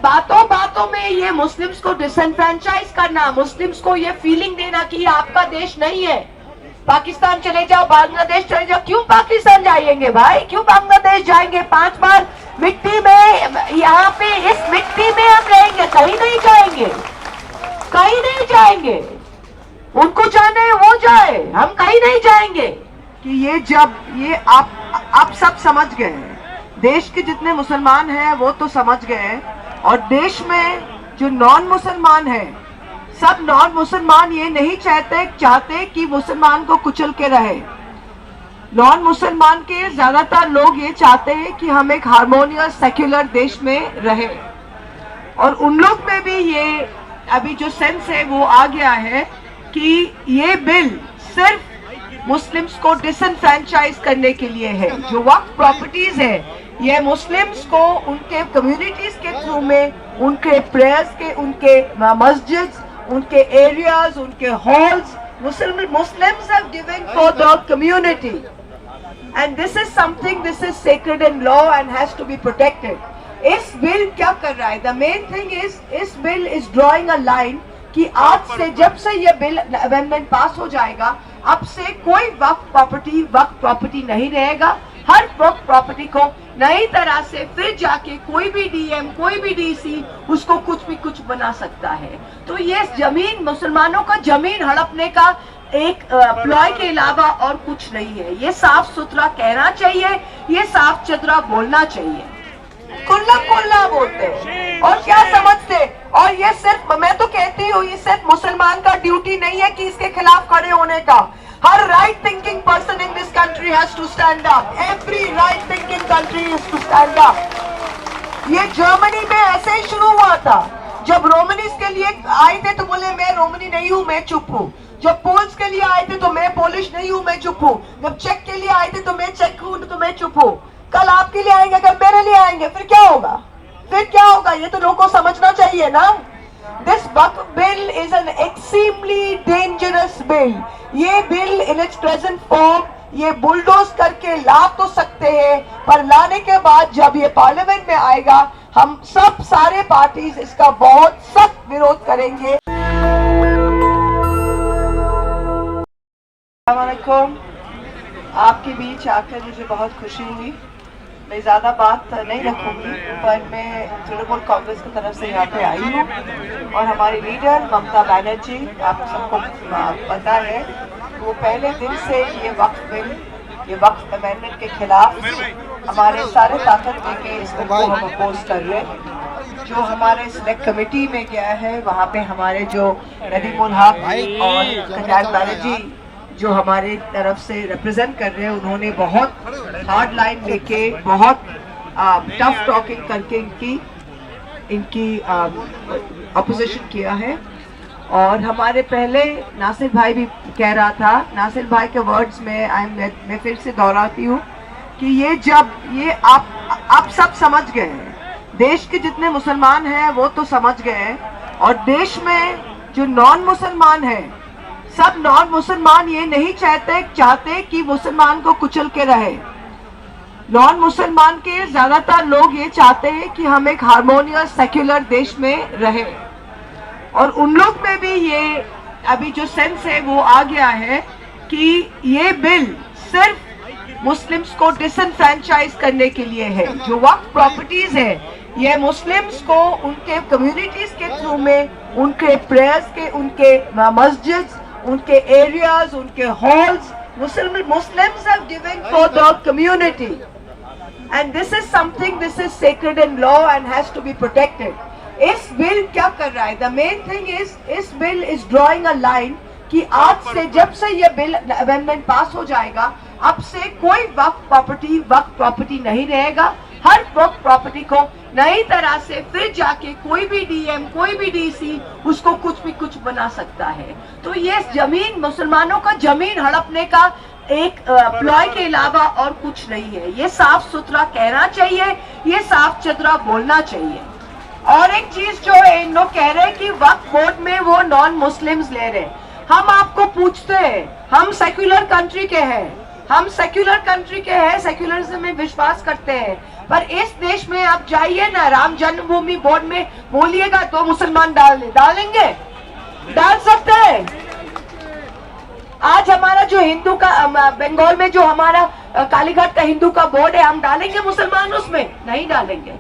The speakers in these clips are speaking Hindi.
बातों बातों में ये मुस्लिम्स को डिसएनफ्रेंचाइज करना, मुस्लिम्स को ये फीलिंग देना कि ये आपका देश नहीं है, पाकिस्तान चले जाओ, बांग्लादेश चले जाओ। क्यों पाकिस्तान जाएंगे भाई, क्यों बांग्लादेश जाएंगे? 5 बार मिट्टी में, यहाँ पे इस मिट्टी में हम रहेंगे, कहीं नहीं जाएंगे, कहीं नहीं जाएंगे। उनको जाना है वो जाए, हम कहीं नहीं जाएंगे। कि ये जब ये आप सब समझ गए हैं, देश के जितने मुसलमान हैं वो तो समझ गए हैं, और देश में जो नॉन मुसलमान हैं, सब नॉन मुसलमान ये नहीं चाहते कि मुसलमान को कुचल के रहे। नॉन मुसलमान के ज्यादातर लोग ये चाहते हैं कि हम एक हार्मोनियस सेक्युलर देश में रहे, और उन लोग में भी ये अभी जो सेंस है वो आ गया है कि ये बिल सिर्फ मुस्लिम्स को डिसएनफ्रेंचाइज करने के लिए है। जो वक्फ प्रॉपर्टीज है, ये मुस्लिम्स को उनके कम्युनिटीज के थ्रू में, उनके प्रेयर्स के, उनके मस्जिद, उनके एरियाज, उनके halls, Muslims have given for the community, and this is something, this is sacred in law and has to be protected. इस बिल क्या कर रहा है? The main thing is, इस bill is drawing a line कि आज से, जब से ये बिल अमेंडमेंट पास हो जाएगा, अब से कोई वक्फ प्रॉपर्टी नहीं रहेगा। हर वक्फ प्रॉपर्टी को नई तरह से फिर जाके कोई भी डीएम, कोई भी डीसी उसको कुछ बना सकता है। तो ये जमीन, मुसलमानों का जमीन हड़पने का एक प्लॉय के अलावा और कुछ नहीं है। ये साफ सुथरा कहना चाहिए, ये साफ सुथरा बोलना चाहिए। कुल्ला बोलते हैं और क्या समझते, और ये सिर्फ, मैं तो कहती हूँ, ये सिर्फ मुसलमान का ड्यूटी नहीं है कि इसके खिलाफ खड़े होने का। हर right thinking person in this country has to stand up. Every right thinking country is to stand up. ये जर्मनी में ऐसे ही शुरू हुआ था। जब रोमनीज के लिए आए थे तो बोले मैं रोमनी नहीं हूँ, मैं चुप हूँ। जब पोल्स के लिए आए थे तो मैं पोलिश नहीं हूँ, मैं चुप हूँ। जब चेक के लिए आए थे तो मैं चेक हूँ, तो मैं चुप हूँ। कल आपके लिए आएंगे, कल मेरे लिए आएंगे, फिर क्या होगा? फिर क्या होगा? ये तो लोगों को समझना चाहिए ना। This Waqf bill is an extremely dangerous bill. ये bill in its present form, ये बुलडोज करके ला तो सकते हैं, पर लाने के बाद जब ये पार्लियामेंट में आएगा, हम सब सारे पार्टीज इसका बहुत सख्त विरोध करेंगे। अस्सलामुअलैकुम, आपके बीच आकर मुझे बहुत खुशी हुई। मैं ज़्यादा बात नहीं रखूंगी, पर मैं तृणमूल कांग्रेस की तरफ से यहाँ पे आई हूँ, और हमारी लीडर ममता बनर्जी, आप सबको पता है, वो पहले दिन से ये वक्फ बिल, ये वक्फ अमेंडमेंट के खिलाफ हमारे सारे ताकत लेके इस बिल को हम अपोज कर रहे हैं। जो हमारे सिलेक्ट कमेटी में गया है, वहाँ पे हमारे जो नदीमुल हक और कल्याण बनर्जी जो हमारे तरफ से रिप्रेजेंट कर रहे हैं, उन्होंने बहुत हार्ड लाइन लेके, बहुत टफ टॉकिंग करके इनकी अपोजिशन किया है। और हमारे पहले नासिर भाई भी कह रहा था, नासिर भाई के वर्ड्स में मैं फिर से दोहराती हूँ कि ये जब ये आप सब समझ गए हैं, देश के जितने मुसलमान हैं वो तो समझ गए हैं, और देश में जो नॉन मुसलमान हैं, सब नॉन मुसलमान ये नहीं चाहते कि मुसलमान को कुचल के रहे। नॉन मुसलमान के ज्यादातर लोग ये चाहते हैं कि हम एक हार्मोनियस सेक्युलर देश में रहे, और उन लोग में भी ये अभी जो सेंस है वो आ गया है कि ये बिल सिर्फ मुस्लिम्स को डिसएनफ्रेंचाइज करने के लिए है। जो वक्फ प्रॉपर्टीज है, ये मुस्लिम्स को उनके कम्युनिटीज के थ्रू में, उनके प्रेयर्स के, उनके मस्जिद, उनके एरियाज, उनके halls, Muslims have given for the community, and this is something, this is sacred in law and has to be protected. इस बिल क्या कर रहा है? The main thing is, इस bill is drawing a line कि आज से, जब से ये बिल अमेंडमेंट पास हो जाएगा, अब से कोई वक्फ प्रॉपर्टी नहीं रहेगा। हर वक्फ प्रॉपर्टी को नई तरह से फिर जाके कोई भी डीएम, कोई भी डीसी उसको कुछ बना सकता है। तो ये जमीन, मुसलमानों का जमीन हड़पने का एक प्लॉय के अलावा और कुछ नहीं है। ये साफ सुथरा कहना चाहिए, ये साफ सुथरा बोलना चाहिए। और एक चीज जो है, इन लोग कह रहे हैं कि वक्फ बोर्ड में वो नॉन मुस्लिम्स ले रहे। हम आपको पूछते हैं, हम सेक्युलर कंट्री के हैं, सेक्युलरिज्म में विश्वास करते हैं। पर इस देश में आप जाइए ना, राम जन्मभूमि बोर्ड में बोलिएगा तो मुसलमान डालेंगे, डाल सकते हैं। आज हमारा जो हिंदू का बंगाल में जो हमारा कालीघाट का हिंदू का बोर्ड है, हम डालेंगे मुसलमान उसमें? नहीं डालेंगे।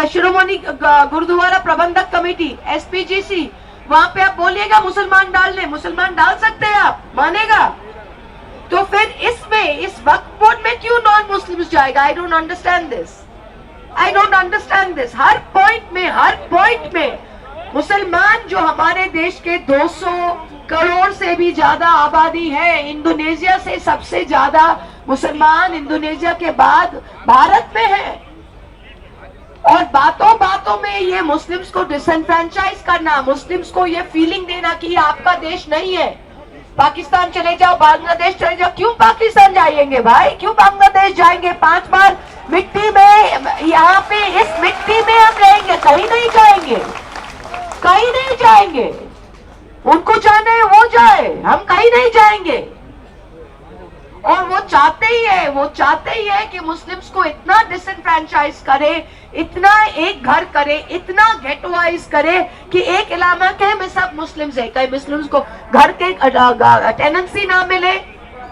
शिरोमणि गुरुद्वारा प्रबंधक कमेटी SPGC, वहां पे आप बोलिएगा मुसलमान डालने, मुसलमान डाल सकते हैं, आप मानेगा? तो फिर इसमें इस वक्फ बोर्ड में क्यों नॉन मुस्लिम्स जाएगा? I don't understand this, I don't understand this. Her point में मुसलमान जो हमारे देश के 200 करोड़ से भी ज्यादा आबादी है, इंडोनेशिया से सबसे ज्यादा मुसलमान इंडोनेशिया के बाद भारत में है, और बातों में ये मुस्लिम्स को डिसएनफ्रेंचाइज करना, मुस्लिम्स को ये फीलिंग देना कि आपका देश नहीं है, पाकिस्तान चले जाओ, बांग्लादेश चले जाओ। क्यों पाकिस्तान जाएंगे भाई, क्यों बांग्लादेश जाएंगे? 5 बार मिट्टी में, यहाँ पे इस मिट्टी में हम रहेंगे, कहीं नहीं जाएंगे, कहीं नहीं जाएंगे। उनको जाना है वो जाए, हम कहीं नहीं जाएंगे। और वो चाहते ही है कि मुस्लिम्स को इतना डिसएनफ्रेंचाइज करे, इतना एक घर करे, इतना गेटवाइज करे कि एक इलाके में सब मुस्लिम्स है, कई मुस्लिम्स को घर के टेनेंसी ना मिले,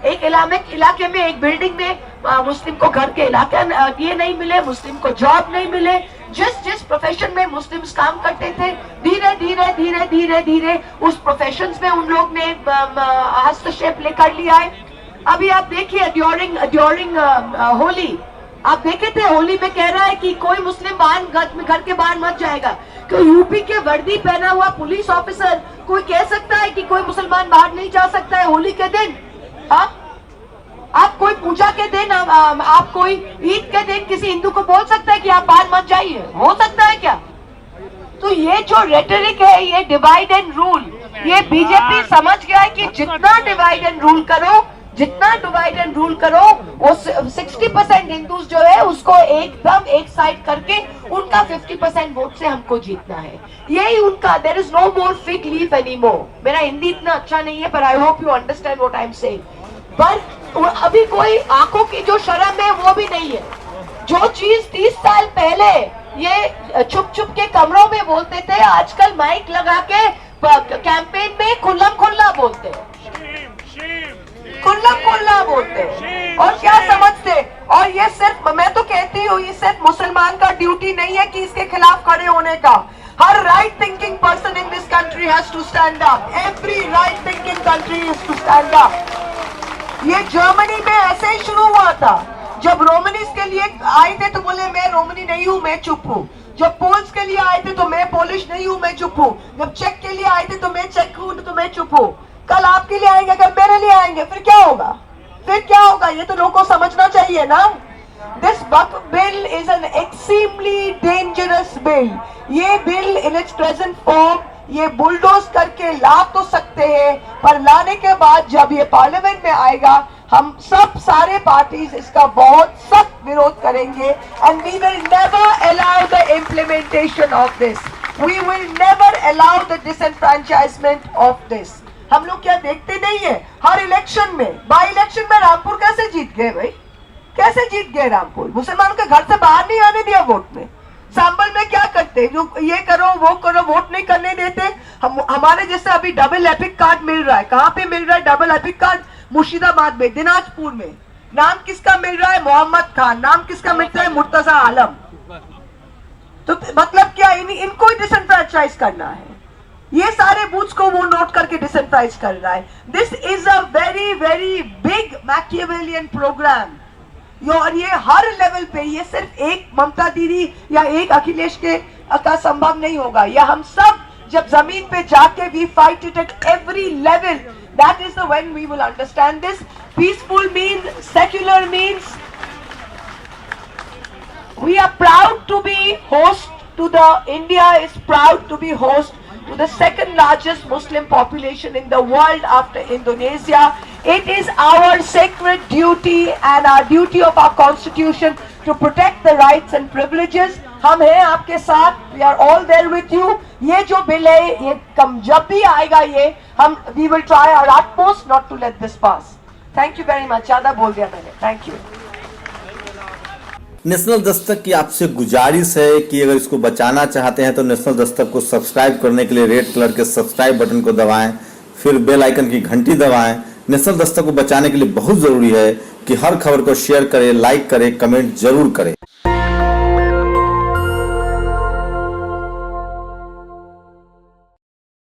एक इलाके में एक बिल्डिंग में मुस्लिम को घर के इलाके ये नहीं मिले, मुस्लिम को जॉब नहीं मिले। जिस प्रोफेशन में मुस्लिम्स काम करते थे, धीरे धीरे उस प्रोफेशन में उन लोग ने हस्तक्षेप लेकर लिया है। अभी आप देखिए ड्यूरिंग होली, आप देखे थे, होली में कह रहा है कि कोई मुस्लिम घर के बाहर मत जाएगा। तो यूपी के वर्दी पहना हुआ पुलिस ऑफिसर कोई कह सकता है कि कोई मुसलमान बाहर नहीं जा सकता है होली के दिन? हाँ, आप कोई पूजा के दिन, आप कोई ईद के दिन किसी हिंदू को बोल सकता है कि आप बाहर मत जाइए? हो सकता है क्या? तो ये जो रेटरिक है, ये डिवाइड एंड रूल, ये बीजेपी समझ गया है कि जितना डिवाइड एंड रूल करो वो 60% हिंदूज जो है उसको एकदम एक साइड करके उनका 50% वोट से हमको जीतना है। यही उनका, there is no more fig leaf anymore. मेरा हिंदी इतना अच्छा नहीं है, पर I hope you understand what I am saying. पर अभी कोई आंखों की जो शर्म है वो भी नहीं है। जो चीज 30 साल पहले ये छुप के कमरों में बोलते थे, आजकल माइक लगा के कैंपेन में खुल्ला बोलते हैं, खुल्ला बोलते हैं। और क्या समझते? और ये सिर्फ, मैं तो कहती हूँ, ये सिर्फ मुसलमान का ड्यूटी नहीं है कि इसके खिलाफ खड़े होने का। हर right thinking person in this country has to stand up. Every right thinking country has to stand up. ये जर्मनी में ऐसे ही शुरू हुआ था। जब रोमनीज के लिए आए थे तो बोले मैं रोमनी नहीं हूँ, मैं चुप हूँ। जब पोल्स के लिए आए थे तो मैं पोलिश नहीं हूँ, मैं चुप हूँ। जब चेक के लिए आए थे तो मैं चेक हूँ, तो मैं चुप हूँ। कल आपके लिए आएंगे, कल मेरे लिए आएंगे, फिर क्या होगा? ये तो लोगों को समझना चाहिए ना। This Waqf bill is an extremely dangerous bill. ये bill in its present form ये बुलडोज करके ला तो सकते हैं, पर लाने के बाद जब ये पार्लियामेंट में आएगा, हम सब सारे पार्टीज इसका बहुत सख्त विरोध करेंगे। And we will never allow the implementation of this, we will never allow the disenfranchisement of this. हम लोग क्या देखते नहीं है, हर इलेक्शन में, बाई इलेक्शन में रामपुर कैसे जीत गए भाई? कैसे जीत गए रामपुर? मुसलमानों के घर से बाहर नहीं आने दिया वोट में। सांबल में क्या करते, जो ये करो वो करो, वोट नहीं करने देते। हमारे जैसे अभी डबल एपिक कार्ड मिल रहा है, कहाँ पे मिल रहा है डबल एपिक कार्ड? मुर्शिदाबाद में, दिनाजपुर में। नाम किसका मिल रहा है? मोहम्मद खान। नाम किसका मिल रहा है? मुर्तजा आलम। तो मतलब क्या, इनको ही डिसएनफ्रेंचाइज करना है? ये सारे बूथ्स को वो नोट करके डिसएनफ्रेंचाइज कर रहा है। This is a very very big Machiavellian programme. और ये हर लेवल पे, ये सिर्फ एक ममता दीदी या एक अखिलेश के का संभव नहीं होगा। या हम सब जब जमीन पे जाके we fight it at every level, that is the when we will understand this. Peaceful means, secular means, we are proud to be host to the, India is proud to be host to the second largest Muslim population in the world after Indonesia. It is our sacred duty and our duty of our constitution to protect the rights and privileges. हम हैं आपके साथ, we are all there with you. ये जो बिल है, ये जब भी आएगा ये हम, we will try our utmost not to let this pass. Thank you very much. ज़्यादा बोल दिया मैंने. Thank you. नेशनल दस्तक की आपसे गुजारिश है कि अगर इसको बचाना चाहते हैं तो नेशनल दस्तक को सब्सक्राइब करने के लिए रेड कलर के सब्सक्राइब बटन को दबाएं, फिर बेल आइकन की घंटी दबाएं। नेशनल दस्तक को बचाने के लिए बहुत जरूरी है कि हर खबर को शेयर करें, लाइक करें, कमेंट जरूर करें।